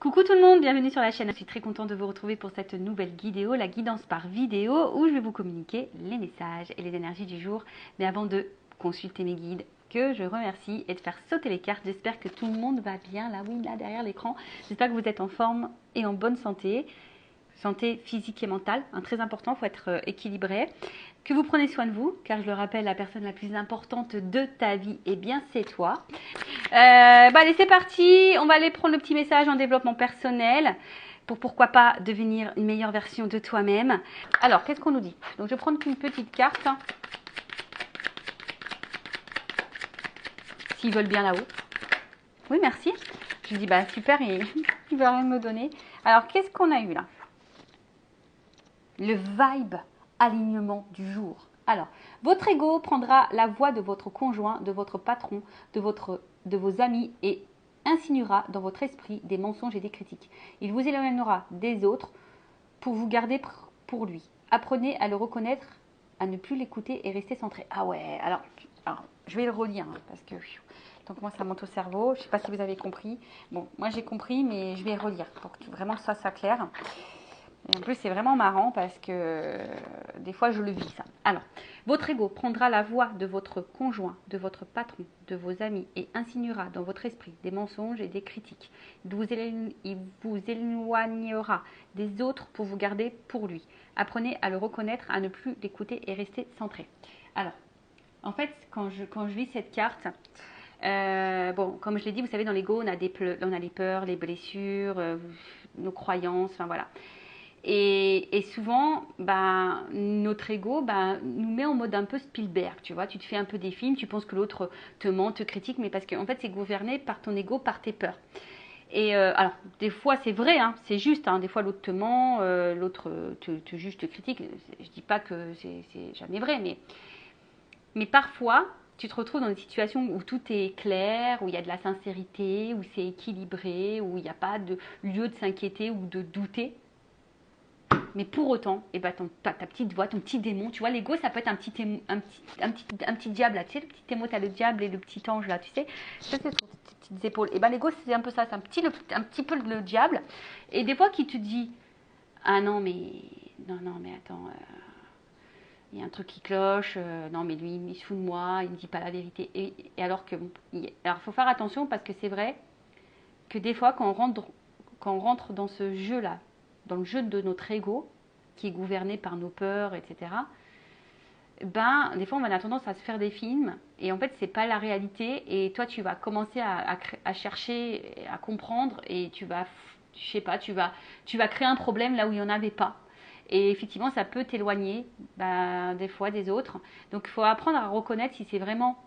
Coucou tout le monde, bienvenue sur la chaîne. Je suis très contente de vous retrouver pour cette nouvelle vidéo, la guidance par vidéo, où je vais vous communiquer les messages et les énergies du jour. Mais avant de consulter mes guides, que je remercie et de faire sauter les cartes, j'espère que tout le monde va bien, là oui, là derrière l'écran. J'espère que vous êtes en forme et en bonne santé. Santé physique et mentale, très important, il faut être équilibré. Que vous prenez soin de vous, car je le rappelle, la personne la plus importante de ta vie, eh bien c'est toi. Allez, c'est parti, on va aller prendre le petit message en développement personnel pour pourquoi pas devenir une meilleure version de toi-même. Alors, qu'est-ce qu'on nous dit? Donc, je vais prendre une petite carte. S'ils veulent bien là-haut. Oui, merci. Je dis, bah super, il veut rien me donner. Alors, qu'est-ce qu'on a eu là? Le vibe alignement du jour. Alors, votre ego prendra la voix de votre conjoint, de votre patron, de vos amis et insinuera dans votre esprit des mensonges et des critiques. Il vous éloignera des autres pour vous garder pour lui. Apprenez à le reconnaître, à ne plus l'écouter et rester centré. Ah ouais, alors je vais le relire parce que donc moi ça monte au cerveau. Je ne sais pas si vous avez compris. Bon, moi j'ai compris, mais je vais relire pour que vraiment ça soit clair. Et en plus, c'est vraiment marrant parce que des fois, je le vis ça. Alors, votre ego prendra la voix de votre conjoint, de votre patron, de vos amis et insinuera dans votre esprit des mensonges et des critiques. Il vous éloignera des autres pour vous garder pour lui. Apprenez à le reconnaître, à ne plus l'écouter et rester centré. Alors, en fait, quand je lis cette carte, bon, comme je l'ai dit, vous savez, dans l'ego, on a les peurs, les blessures, nos croyances, enfin voilà. Et souvent, notre ego nous met en mode un peu Spielberg, tu vois. Tu te fais un peu des films, tu penses que l'autre te ment, te critique, mais parce qu'en fait, c'est gouverné par ton ego, par tes peurs. Et alors, des fois, c'est vrai, hein, c'est juste. Hein, des fois, l'autre te ment, l'autre te juge, te critique. Je dis pas que c'est jamais vrai, mais parfois, tu te retrouves dans une situation où tout est clair, où il y a de la sincérité, où c'est équilibré, où il n'y a pas de lieu de s'inquiéter ou de douter. Mais pour autant, ta petite voix, ton petit démon, tu vois, l'ego, ça peut être un petit diable, là, tu sais, le petit émo, t'as le diable et le petit ange, là, tu sais, ça, c'est sur tes petites épaules. Et l'ego, c'est un peu ça, c'est un petit peu le diable. Et des fois, qui te dit, ah non, mais attends, il y a un truc qui cloche, non, mais lui, il se fout de moi, il me dit pas la vérité. Et alors que, alors, faut faire attention parce que c'est vrai que des fois, quand on rentre dans ce jeu-là, dans le jeu de notre ego, qui est gouverné par nos peurs, etc., des fois, on a tendance à se faire des films, et en fait, c'est pas la réalité, et toi, tu vas commencer à chercher, à comprendre, et tu vas créer un problème là où il n'y en avait pas. Et effectivement, ça peut t'éloigner, des fois, des autres. Donc, il faut apprendre à reconnaître si c'est vraiment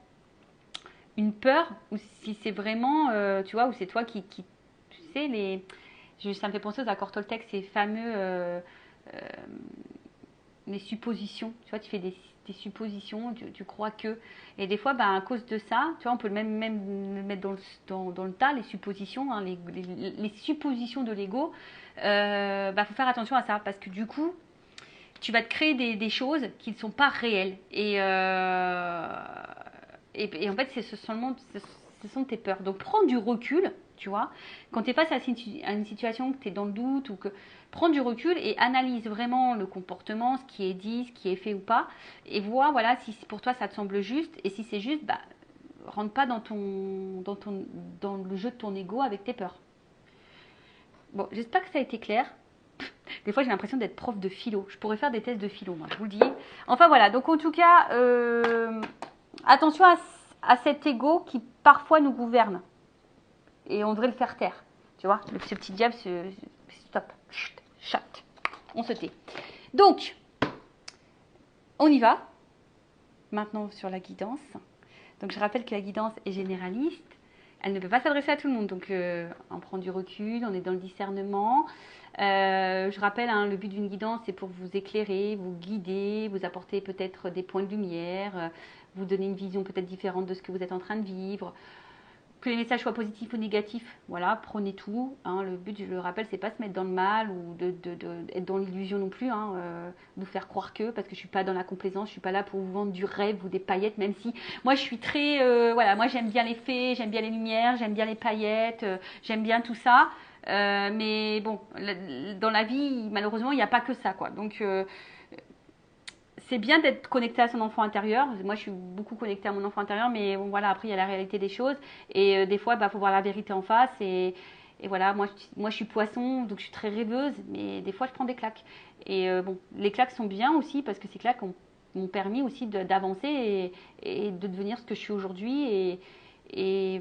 une peur, ou si c'est vraiment, tu vois, ou c'est toi qui tu sais, ça me fait penser aux accords Toltec, ces fameux les suppositions. Tu vois, tu fais des suppositions, tu crois que. Et des fois, à cause de ça, tu vois, on peut même le mettre dans le tas, les suppositions, hein, les suppositions de l'ego. Faut faire attention à ça, parce que du coup, tu vas te créer des choses qui ne sont pas réelles. Et en fait, ce sont tes peurs. Donc, prends du recul, tu vois. Quand tu es face à une situation, que tu es dans le doute, ou que prends du recul et analyse vraiment le comportement, ce qui est dit, ce qui est fait ou pas. Et vois, voilà, si pour toi, ça te semble juste. Et si c'est juste, rentre pas dans le jeu de ton ego avec tes peurs. Bon, j'espère que ça a été clair. Des fois, j'ai l'impression d'être prof de philo. Je pourrais faire des tests de philo, moi, je vous le dis. Enfin, voilà. Donc, en tout cas, attention à cet ego qui, parfois, nous gouverne. Et on devrait le faire taire. Tu vois, ce petit diable, stop. Chut, chat. On se tait. Donc, on y va. Maintenant, sur la guidance. Donc, je rappelle que la guidance est généraliste. Elle ne peut pas s'adresser à tout le monde. Donc, on prend du recul, on est dans le discernement. Je rappelle, hein, le but d'une guidance, c'est pour vous éclairer, vous guider, vous apporter peut-être des points de lumière, vous donner une vision peut-être différente de ce que vous êtes en train de vivre. Que les messages soient positifs ou négatifs, voilà, prenez tout. Hein, le but, je le rappelle, c'est pas se mettre dans le mal ou être dans l'illusion non plus, hein, nous faire croire que, parce que je suis pas dans la complaisance, je suis pas là pour vous vendre du rêve ou des paillettes, même si moi je suis très, voilà, moi j'aime bien les fées, j'aime bien les lumières, j'aime bien les paillettes, j'aime bien tout ça. Mais bon, dans la vie, malheureusement, il n'y a pas que ça, quoi. Donc c'est bien d'être connecté à son enfant intérieur. Moi, je suis beaucoup connectée à mon enfant intérieur, mais bon, voilà, après, il y a la réalité des choses. Et des fois, il faut voir la vérité en face. Et voilà, moi, je suis poisson, donc je suis très rêveuse, mais des fois, je prends des claques. Et bon, les claques sont bien aussi, parce que ces claques m'ont permis aussi d'avancer et de devenir ce que je suis aujourd'hui. Et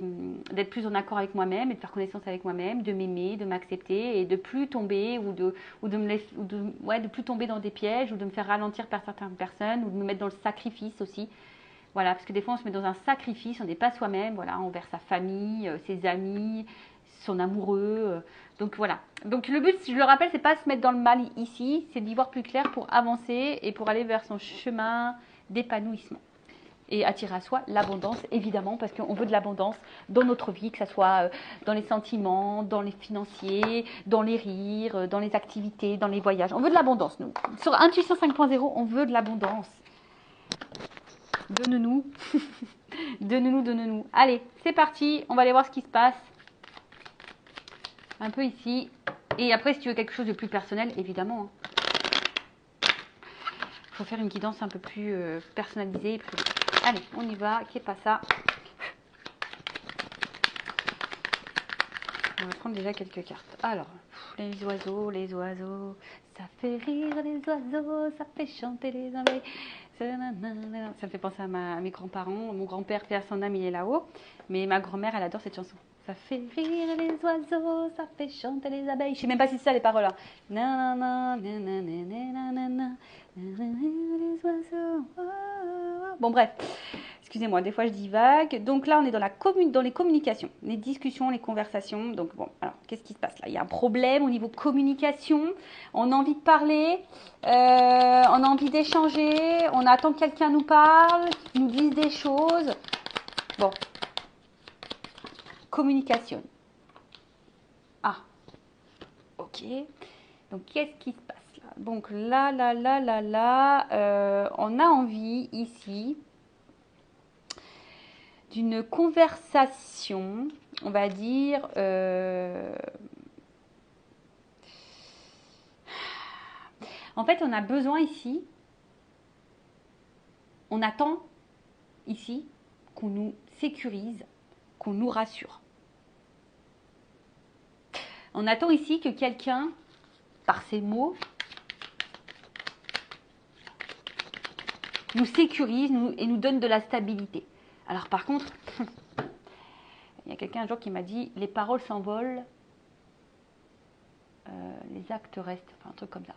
d'être plus en accord avec moi-même et de faire connaissance avec moi-même, de m'aimer, de m'accepter et de plus tomber de plus tomber dans des pièges ou de me faire ralentir par certaines personnes ou de me mettre dans le sacrifice aussi. Voilà, parce que des fois on se met dans un sacrifice, on n'est pas soi-même, voilà, envers sa famille, ses amis, son amoureux. Donc voilà. Donc le but, je le rappelle, c'est pas se mettre dans le mal ici, c'est d'y voir plus clair pour avancer et pour aller vers son chemin d'épanouissement. Et attirer à soi l'abondance, évidemment, parce qu'on veut de l'abondance dans notre vie, que ce soit dans les sentiments, dans les financiers, dans les rires, dans les activités, dans les voyages. On veut de l'abondance, nous. Sur Intuition 5.0, on veut de l'abondance. Donne-nous. Donne-nous. Allez, c'est parti. On va aller voir ce qui se passe. Un peu ici. Et après, si tu veux quelque chose de plus personnel, évidemment. Il faut faire une guidance un peu plus personnalisée. Allez, on y va. Qu'est pas ça? On va prendre déjà quelques cartes. Alors, les oiseaux, ça fait rire les oiseaux, ça fait chanter les abeilles. Ça me fait penser à mes grands-parents. Mon grand-père, fait à son âme, il est là-haut. Mais ma grand-mère, elle adore cette chanson. Ça fait rire les oiseaux, ça fait chanter les abeilles. Je sais même pas si c'est ça les paroles. Hein. Les oiseaux. Bon bref, excusez-moi, des fois je divague. Donc là, on est dans les communications, les discussions, les conversations. Donc bon, alors qu'est-ce qui se passe là? Il y a un problème au niveau communication. On a envie de parler, on a envie d'échanger, on attend que quelqu'un nous parle, nous dise des choses. Bon. Communication. Ah, ok. Donc, qu'est-ce qui se passe là? Donc, là, on a envie ici d'une conversation, on va dire, en fait, on a besoin ici, on attend ici qu'on nous sécurise, qu'on nous rassure. On attend ici que quelqu'un, par ses mots, nous sécurise et nous donne de la stabilité. Alors par contre, il y a quelqu'un un jour qui m'a dit « les paroles s'envolent, les actes restent », enfin un truc comme ça.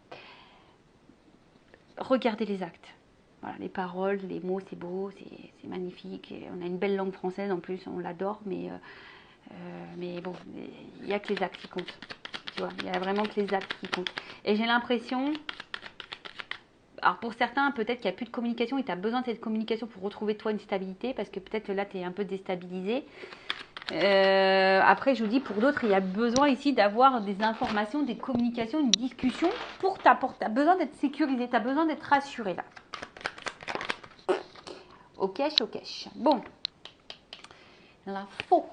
Regardez les actes. Voilà, les paroles, les mots, c'est beau, c'est magnifique. Et on a une belle langue française en plus, on l'adore, mais bon, il n'y a que les actes qui comptent. Tu vois, il n'y a vraiment que les actes qui comptent. Et j'ai l'impression, alors pour certains, peut-être qu'il n'y a plus de communication et tu as besoin de cette communication pour retrouver toi une stabilité, parce que peut-être là, tu es un peu déstabilisé. Après, je vous dis, pour d'autres, il y a besoin ici d'avoir des informations, des communications, une discussion pour t'apporter. Tu as besoin d'être sécurisé, tu as besoin d'être rassuré là. Ok. Bon. L'info.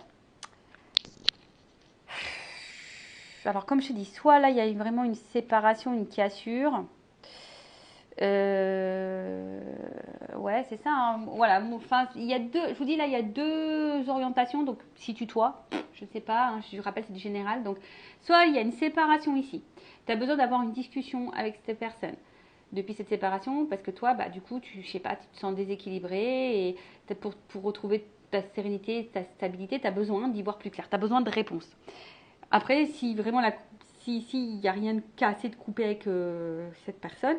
Alors, comme je te dis, soit là, il y a vraiment une séparation, une cassure. Ouais, c'est ça. Hein. Voilà. Enfin, il y a deux. Je vous dis là, il y a deux orientations. Donc, situe-toi. Je ne sais pas. Hein, je rappelle, c'est du général. Donc, soit il y a une séparation ici. Tu as besoin d'avoir une discussion avec cette personne depuis cette séparation, parce que toi, bah, du coup, je sais pas, tu te sens déséquilibré et pour retrouver ta sérénité, ta stabilité, tu as besoin d'y voir plus clair. Tu as besoin de réponses. Après, si vraiment il n'y a rien de cassé, de coupé avec cette personne,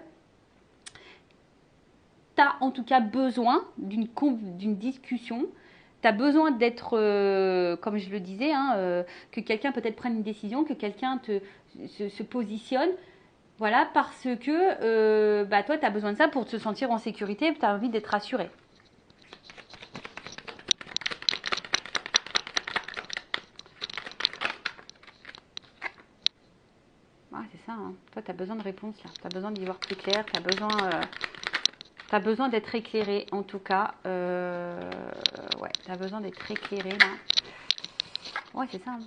tu as en tout cas besoin d'une discussion. Tu as besoin d'être, comme je le disais, hein, que quelqu'un peut-être prenne une décision, que quelqu'un se positionne. Voilà, parce que toi, tu as besoin de ça pour te sentir en sécurité, tu as envie d'être rassuré. Ah, c'est ça, hein. Toi, tu as besoin de réponse là. Tu as besoin d'y voir plus clair. Tu as besoin d'être éclairé, en tout cas. Ouais, tu as besoin d'être éclairé là. Ouais, c'est ça, hein.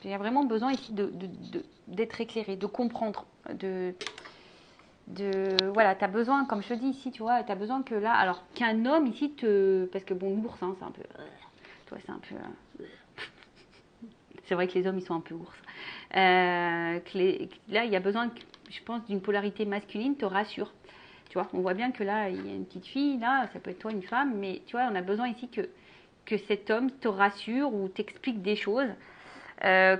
Il y a vraiment besoin ici d'être éclairé, de comprendre, voilà, tu as besoin, comme je te dis ici, tu vois, tu as besoin que là, alors qu'un homme ici parce que bon, l'ours, hein, c'est un peu, toi, c'est un peu, c'est vrai que les hommes, ils sont un peu ours. Là, il y a besoin, je pense, d'une polarité masculine, te rassure. Tu vois, on voit bien que là, il y a une petite fille, là, ça peut être toi, une femme, mais tu vois, on a besoin ici que cet homme te rassure ou t'explique des choses.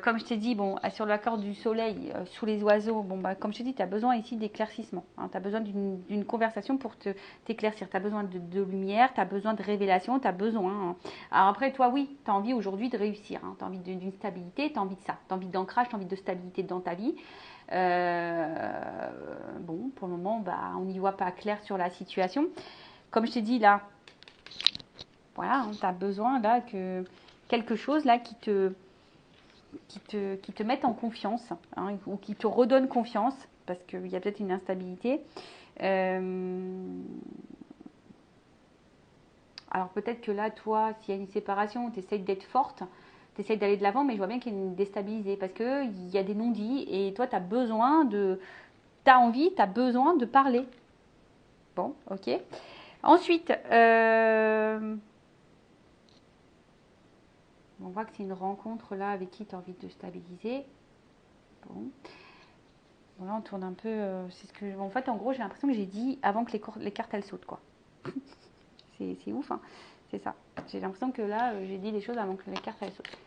Comme je t'ai dit, bon, sur l'accord du soleil, sous les oiseaux, bon, bah, comme je t'ai dit, tu as besoin ici d'éclaircissement. Hein, tu as besoin d'une conversation pour t'éclaircir. Tu as besoin de lumière, tu as besoin de révélation, tu as besoin. Hein. Alors après, toi, oui, tu as envie aujourd'hui de réussir. Hein, tu as envie d'une stabilité, tu as envie de ça. Tu as envie d'ancrage, tu as envie de stabilité dans ta vie. Bon, pour le moment, bah, on n'y voit pas clair sur la situation. Comme je t'ai dit, là, voilà, hein, tu as besoin là que quelque chose là qui te mettent en confiance, hein, ou qui te redonnent confiance, parce qu'il y a peut-être une instabilité. Alors peut-être que là, toi, s'il y a une séparation, tu essayes d'être forte, tu essayes d'aller de l'avant, mais je vois bien qu'il y a une déstabilisée, parce qu'il y a des non-dits, et toi, tu as besoin tu as envie, tu as besoin de parler. Bon, ok. Ensuite, on voit que c'est une rencontre là avec qui tu as envie de stabiliser. Bon. Bon, là, on tourne un peu. C'est ce que, en fait, en gros, j'ai l'impression que j'ai dit avant que les cartes elles sautent, quoi. C'est ouf, hein. C'est ça. J'ai l'impression que là, j'ai dit les choses avant que les cartes elles sautent.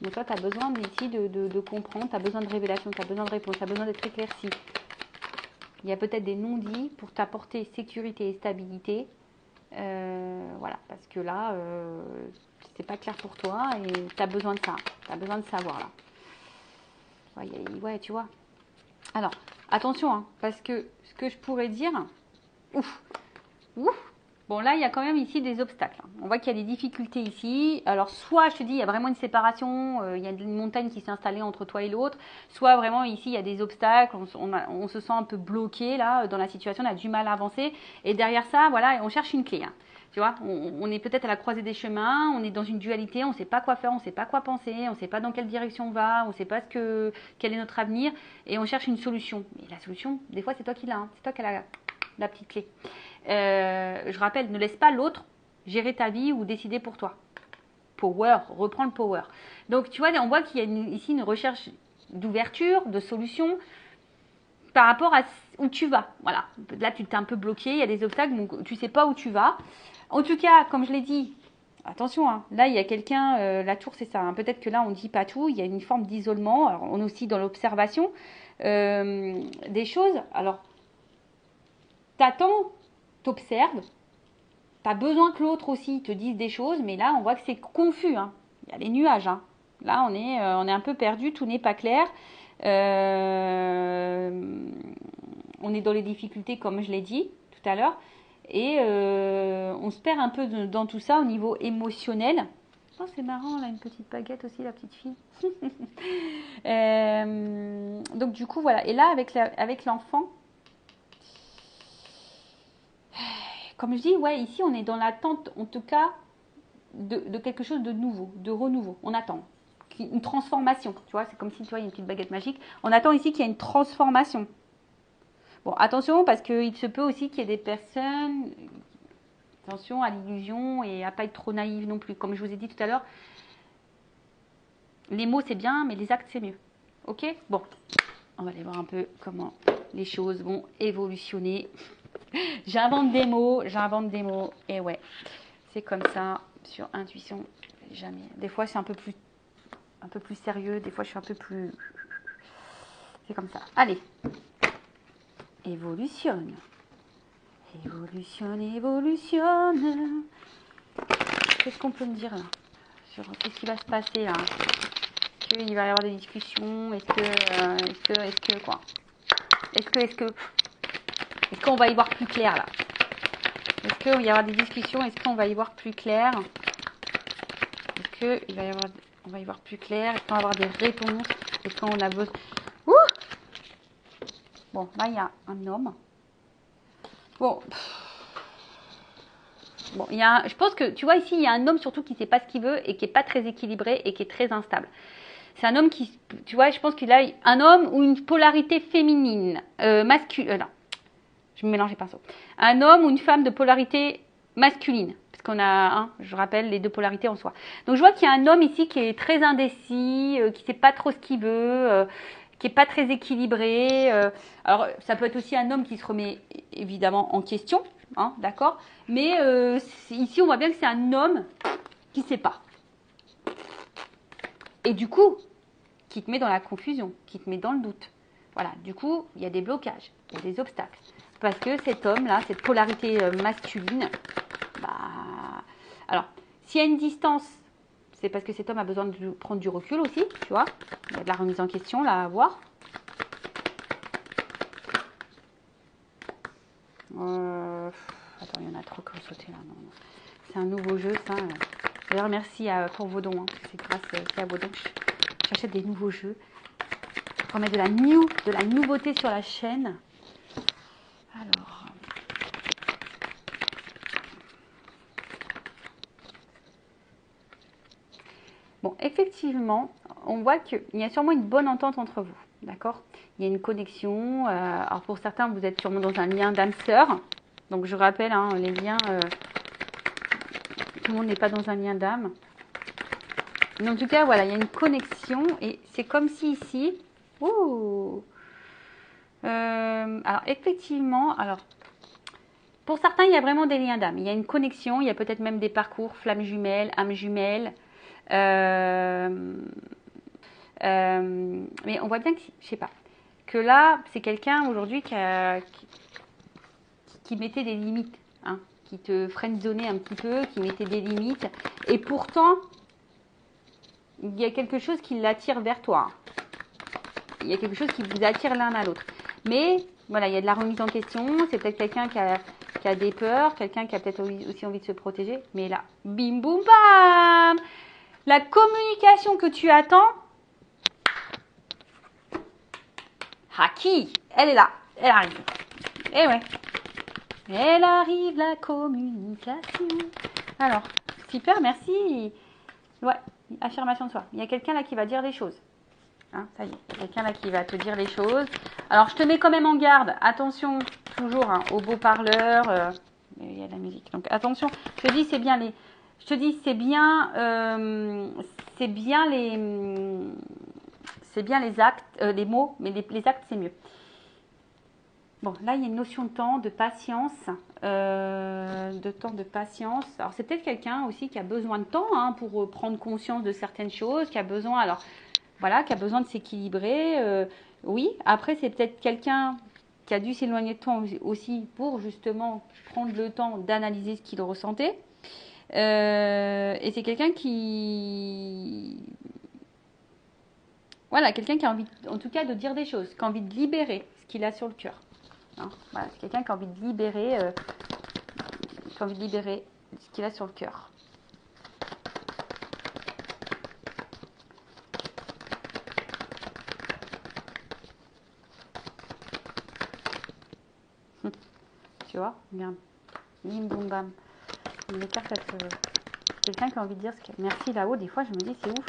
Donc, toi, tu as besoin ici de comprendre, tu as besoin de révélation, tu as besoin de réponse, tu as besoin d'être éclairci. Il y a peut-être des non-dits pour t'apporter sécurité et stabilité. Voilà, parce que là, c'est pas clair pour toi et tu as besoin de ça. Tu as besoin de savoir, là. Ouais, tu vois. Alors, attention, hein, parce que ce que je pourrais dire, ouf, bon là, il y a quand même ici des obstacles. Hein. On voit qu'il y a des difficultés ici. Alors, soit, je te dis, il y a vraiment une séparation, il y a une montagne qui s'est installée entre toi et l'autre, soit vraiment ici, il y a des obstacles, on se sent un peu bloqué là, dans la situation, on a du mal à avancer. Et derrière ça, voilà, on cherche une clé. Hein. Tu vois, on est peut-être à la croisée des chemins, on est dans une dualité, on ne sait pas quoi faire, on ne sait pas quoi penser, on ne sait pas dans quelle direction on va, on ne sait pas quel est notre avenir, et on cherche une solution. Mais la solution, des fois, c'est toi qui l'as, hein. C'est toi qui as la petite clé. Je rappelle, ne laisse pas l'autre gérer ta vie ou décider pour toi. Power, reprends le power. Donc, tu vois, on voit qu'il y a ici une recherche d'ouverture, de solution par rapport à où tu vas. Voilà. Là, tu t'es un peu bloqué, il y a des obstacles, donc tu ne sais pas où tu vas. En tout cas, comme je l'ai dit, attention, hein, là, il y a quelqu'un, la tour, c'est ça. Hein, peut-être que là, on ne dit pas tout, il y a une forme d'isolement. Alors, on est aussi dans l'observation des choses. Alors, t'attends, t'observes, t'as besoin que l'autre aussi te dise des choses, mais là, on voit que c'est confus. Hein. Il y a les nuages. Hein. Là, on est un peu perdu, tout n'est pas clair. On est dans les difficultés, comme je l'ai dit tout à l'heure. Et on se perd un peu dans tout ça au niveau émotionnel. Oh, c'est marrant, là, une petite baguette aussi, la petite fille. Donc, du coup, voilà. Et là, avec l'enfant, comme je dis, ouais, ici, on est dans l'attente, en tout cas, de quelque chose de nouveau, de renouveau. On attend une transformation. Tu vois, c'est comme si, tu vois, il y a une petite baguette magique. On attend ici qu'il y ait une transformation. Bon, attention, parce qu'il se peut aussi qu'il y ait des personnes... Attention à l'illusion et à pas être trop naïve non plus. Comme je vous ai dit tout à l'heure, les mots, c'est bien, mais les actes, c'est mieux. Ok? Bon, on va aller voir un peu comment les choses vont évolutionner. J'invente des mots, et ouais, c'est comme ça, sur intuition, jamais. Des fois, c'est un peu plus sérieux, des fois, je suis un peu plus... C'est comme ça. Allez, évolutionne. Évolutionne. Qu'est-ce qu'on peut me dire là sur qu'est-ce qui va se passer là? Est-ce qu'il va y avoir des discussions? Est-ce qu'on va y voir plus clair là? Est-ce qu'il va y avoir des discussions? Est-ce qu'on va y voir plus clair? Est-ce qu'il on va y voir plus clair? Est-ce qu'on va avoir des réponses? Est-ce qu'on a besoin... Bon, là, il y a un homme. Bon, bon, je pense que, tu vois, ici, il y a un homme surtout qui ne sait pas ce qu'il veut et qui n'est pas très équilibré et qui est très instable. C'est un homme qui, tu vois, je pense qu'il a un homme ou une polarité féminine, masculine, non, je me mélange les pinceaux. Un homme ou une femme de polarité masculine, parce qu'on a, je rappelle, les deux polarités en soi. Donc je vois qu'il y a un homme ici qui est très indécis, qui ne sait pas trop ce qu'il veut, qui n'est pas très équilibré. Alors ça peut être aussi un homme qui se remet évidemment en question, d'accord. Mais ici on voit bien que c'est un homme qui ne sait pas. Et du coup, qui te met dans la confusion, qui te met dans le doute. Voilà, du coup, il y a des blocages, il y a des obstacles. Parce que cet homme-là, cette polarité masculine, bah... Alors, s'il y a une distance, c'est parce que cet homme a besoin de prendre du recul aussi, tu vois. Il y a de la remise en question, là, à voir. Attends, il y en a trop qui ont sauté, là. Non, non. C'est un nouveau jeu, ça. D'ailleurs, merci pour vos dons. C'est grâce à vos dons que j'achète des nouveaux jeux. Pour mettre de la nouveauté sur la chaîne. Alors. Bon, effectivement, on voit qu'il y a sûrement une bonne entente entre vous. D'accord? Il y a une connexion. Alors pour certains, vous êtes sûrement dans un lien d'âme-sœur. Donc je rappelle, les liens, tout le monde n'est pas dans un lien d'âme. Mais en tout cas, voilà, il y a une connexion. Et c'est comme si ici... Ouh, alors effectivement, pour certains, il y a vraiment des liens d'âme. Il y a une connexion, il y a peut-être même des parcours, flammes jumelles, âmes jumelles. Mais on voit bien que, je sais pas, que là, c'est quelqu'un aujourd'hui qui mettait des limites, qui te friendzonait un petit peu, qui mettait des limites. Et pourtant, il y a quelque chose qui l'attire vers toi. Il y a quelque chose qui vous attire l'un à l'autre. Mais voilà, il y a de la remise en question. C'est peut-être quelqu'un qui a des peurs, quelqu'un qui a peut-être aussi envie de se protéger. Mais là, bim boum bam, la communication que tu attends, Haki, elle est là, elle arrive. Eh ouais, elle arrive la communication. Alors, super, merci. Ouais, affirmation de soi. Il y a quelqu'un là qui va dire les choses. Ça y est, il y a quelqu'un là qui va te dire les choses. Alors, je te mets quand même en garde. Attention, toujours aux beaux parleurs. Il y a de la musique. Donc, attention. Je te dis, c'est bien les... Je te dis, c'est bien les actes, les mots, mais les actes, c'est mieux. Bon, là, il y a une notion de temps, de patience. De patience. Alors, c'est peut-être quelqu'un aussi qui a besoin de temps pour prendre conscience de certaines choses, qui a besoin... Alors, voilà, qui a besoin de s'équilibrer. Oui, après, c'est peut-être quelqu'un qui a dû s'éloigner de toi aussi pour justement prendre le temps d'analyser ce qu'il ressentait. Et c'est quelqu'un qui... Voilà, quelqu'un qui a envie, en tout cas, de dire des choses, qui a envie de libérer ce qu'il a sur le cœur. Voilà, c'est quelqu'un qui a envie de libérer, ce qu'il a sur le cœur. Tu vois, regarde. Bim, boum, bam. Les cartes, quelqu'un qui a envie de dire ce que... Merci là-haut, des fois je me dis c'est ouf.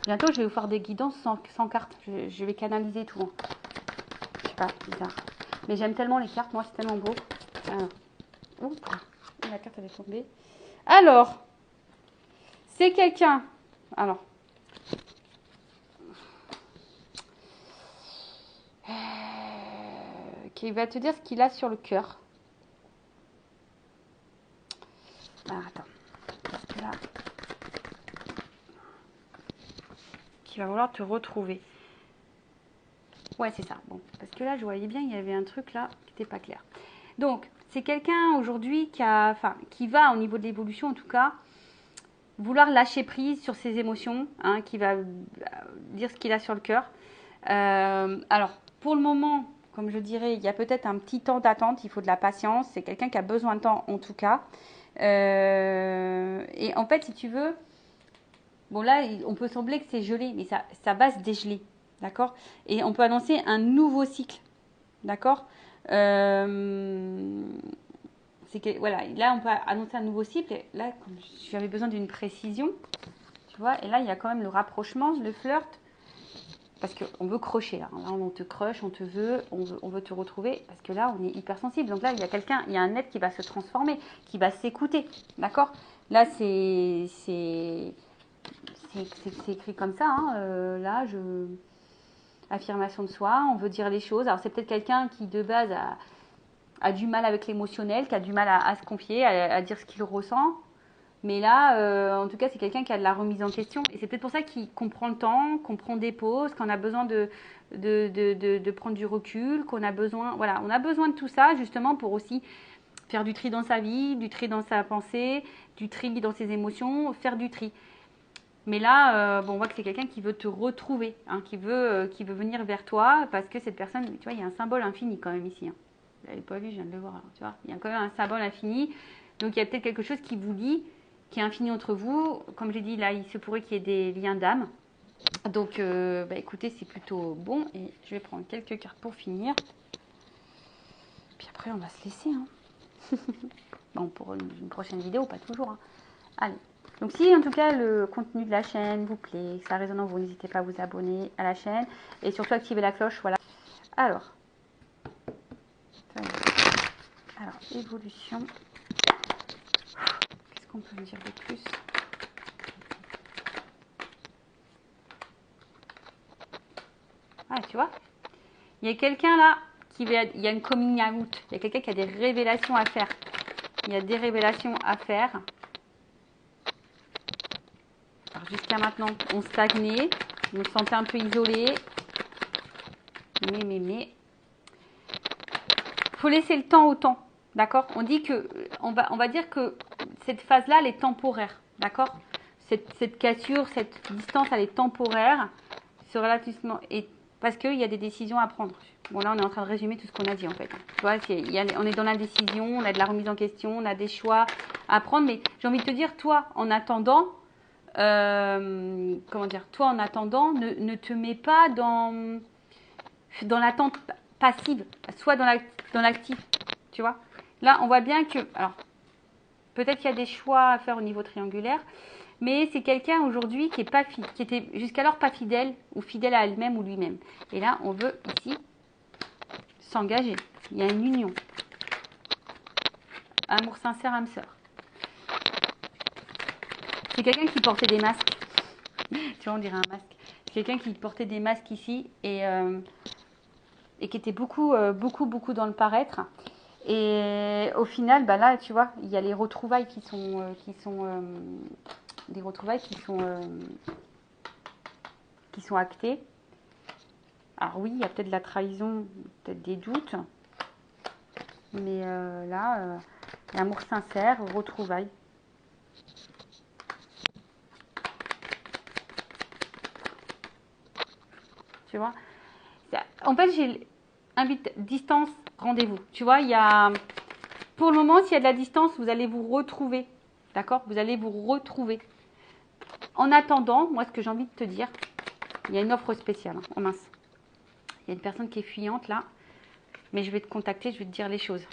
Bientôt je vais vous faire des guidances sans cartes. Je vais canaliser tout. Je sais pas, bizarre. Mais j'aime tellement les cartes, moi c'est tellement beau. Alors, la carte elle est tombée. Alors, c'est quelqu'un. Alors. Qui va te dire ce qu'il a sur le cœur. Alors, attends. Parce que là, qui va vouloir te retrouver. Ouais, c'est ça. Bon, parce que là, je voyais bien, il y avait un truc là qui n'était pas clair. Donc, c'est quelqu'un aujourd'hui qui va, au niveau de l'évolution en tout cas, vouloir lâcher prise sur ses émotions, qui va dire ce qu'il a sur le cœur. Alors, pour le moment, comme je dirais, il y a peut-être un petit temps d'attente, il faut de la patience. C'est quelqu'un qui a besoin de temps en tout cas. Et en fait, si tu veux, bon là, on peut sembler que c'est gelé, mais ça va se dégeler, d'accord? Et on peut annoncer un nouveau cycle, d'accord. C'est que, voilà, là, on peut annoncer un nouveau cycle. Et là, comme j'avais besoin d'une précision, tu vois, et là, il y a quand même le rapprochement, le flirt. Parce qu'on veut crocher, là. Là, on te crush, on te veut, on veut te retrouver. Parce que là, on est hypersensible. Donc là, il y a quelqu'un, il y a un être qui va se transformer, qui va s'écouter. D'accord. Là, c'est écrit comme ça. Hein. Là, affirmation de soi, on veut dire les choses. Alors, c'est peut-être quelqu'un qui, de base, a du mal avec l'émotionnel, qui a du mal à se confier, à dire ce qu'il ressent. Mais là, en tout cas, c'est quelqu'un qui a de la remise en question. Et c'est peut-être pour ça qu'on prend le temps, qu'on prend des pauses, qu'on a besoin de prendre du recul, qu'on a besoin, voilà, on a besoin de tout ça justement pour aussi faire du tri dans sa vie, du tri dans sa pensée, du tri dans ses émotions, faire du tri. Mais là, bon, on voit que c'est quelqu'un qui veut te retrouver, hein, qui veut venir vers toi parce que cette personne, tu vois, il y a un symbole infini quand même ici. Hein. Vous l'avez pas vu, je viens de le voir. Là, tu vois, il y a quand même un symbole infini. Donc il y a peut-être quelque chose qui vous lie, qui est infini entre vous. Comme j'ai dit, là, il se pourrait qu'il y ait des liens d'âme. Donc, bah, écoutez, c'est plutôt bon. Et je vais prendre quelques cartes pour finir. Puis après, on va se laisser. Hein. Bon, pour une prochaine vidéo, pas toujours. Hein. Allez. Donc si en tout cas le contenu de la chaîne vous plaît, que ça résonne en vous, n'hésitez pas à vous abonner à la chaîne et surtout activer la cloche. Voilà. Alors, évolution. Qu'est-ce qu'on peut me dire de plus? Ah, tu vois, il y a quelqu'un là il y a une coming out. Il y a quelqu'un qui a des révélations à faire. Il y a des révélations à faire. Jusqu'à maintenant, on stagnait, on se sentait un peu isolé. Mais. Faut laisser le temps au temps, d'accord? On dit que, on va dire que cette phase-là, elle est temporaire, d'accord? Cette cassure, cette distance, elle est temporaire, ce ralentissement, et parce qu'il y a des décisions à prendre. Bon, là, on est en train de résumer tout ce qu'on a dit, en fait. Tu vois, on est dans l'indécision, on a de la remise en question, on a des choix à prendre, mais j'ai envie de te dire, toi, en attendant, comment dire, toi, en attendant, ne te mets pas dans l'attente passive, soit dans l'actif, tu vois. Là, on voit bien que, alors, peut-être qu'il y a des choix à faire au niveau triangulaire, mais c'est quelqu'un aujourd'hui qui était jusqu'alors pas fidèle ou fidèle à elle-même ou lui-même. Et là, on veut ici s'engager. Il y a une union. Amour sincère, âme sœur. C'est quelqu'un qui portait des masques. Tu vois, on dirait un masque. C'est quelqu'un qui portait des masques ici et qui était beaucoup dans le paraître. Et au final, bah là, tu vois, il y a les retrouvailles qui sont des retrouvailles qui sont actées. Alors oui, il y a peut-être de la trahison, peut-être des doutes, mais là, l'amour sincère, retrouvailles. Tu vois, en fait, j'ai distance, rendez-vous. Tu vois, il y a, pour le moment, s'il y a de la distance, vous allez vous retrouver. D'accord? Vous allez vous retrouver. En attendant, moi, ce que j'ai envie de te dire, il y a une offre spéciale. Hein. Oh mince. Il y a une personne qui est fuyante là. Mais je vais te contacter, je vais te dire les choses.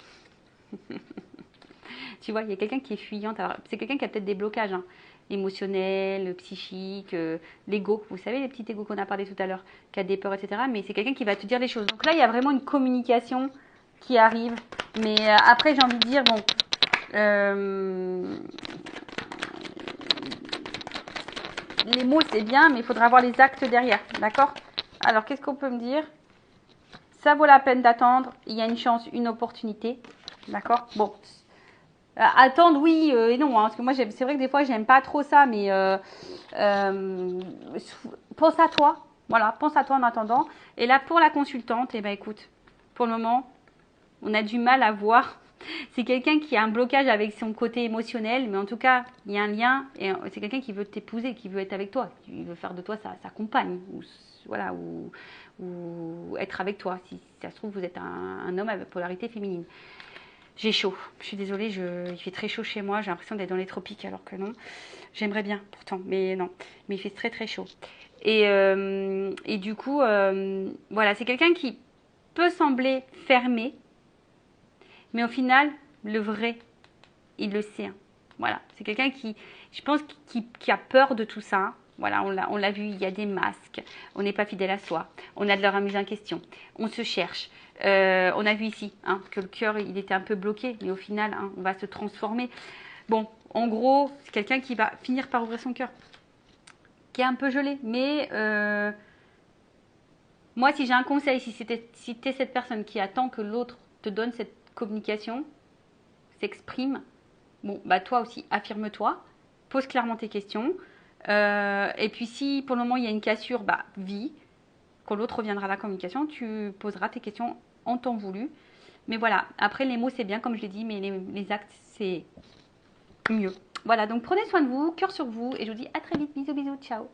Tu vois, il y a quelqu'un qui est fuyante. C'est quelqu'un qui a peut-être des blocages hein, émotionnels, psychiques, l'ego. Vous savez, les petits égos qu'on a parlé tout à l'heure, qui a des peurs, etc. Mais c'est quelqu'un qui va te dire les choses. Donc là, il y a vraiment une communication qui arrive. Mais après, j'ai envie de dire, bon... les mots, c'est bien, mais il faudra avoir les actes derrière. D'accord? Alors, qu'est-ce qu'on peut me dire? Ça vaut la peine d'attendre. Il y a une chance, une opportunité. D'accord? Bon. Attendre, oui et non. Hein, parce que moi, c'est vrai que des fois, j'aime pas trop ça. Mais pense à toi. Voilà, pense à toi en attendant. Et là, pour la consultante, eh ben, écoute, pour le moment, on a du mal à voir. C'est quelqu'un qui a un blocage avec son côté émotionnel, mais en tout cas, il y a un lien. Et c'est quelqu'un qui veut t'épouser, qui veut être avec toi, qui veut faire de toi sa compagne, ou voilà, ou être avec toi. Si ça se trouve, vous êtes un homme avec polarité féminine. J'ai chaud. Je suis désolée, il fait très chaud chez moi. J'ai l'impression d'être dans les tropiques, alors que non. J'aimerais bien, pourtant, mais non. Mais il fait très très chaud. Et du coup, voilà, c'est quelqu'un qui peut sembler fermé, mais au final, le vrai, il le sait. Hein. Voilà, c'est quelqu'un qui, je pense, qui a peur de tout ça. Voilà, on l'a vu, il y a des masques, on n'est pas fidèle à soi, on a de la remise en question, on se cherche. On a vu ici hein, que le cœur, il était un peu bloqué, mais au final, hein, on va se transformer. Bon, en gros, c'est quelqu'un qui va finir par ouvrir son cœur, qui est un peu gelé, mais moi, si j'ai un conseil, si t'es cette personne qui attend que l'autre te donne cette communication, s'exprime, bon, bah toi aussi, affirme-toi, pose clairement tes questions. Et puis si pour le moment il y a une cassure, bah vis. Quand l'autre reviendra à la communication, tu poseras tes questions en temps voulu. Mais voilà, après les mots c'est bien comme je l'ai dit, mais les actes c'est mieux. Voilà, donc prenez soin de vous, cœur sur vous, et je vous dis à très vite. Bisous, bisous, ciao.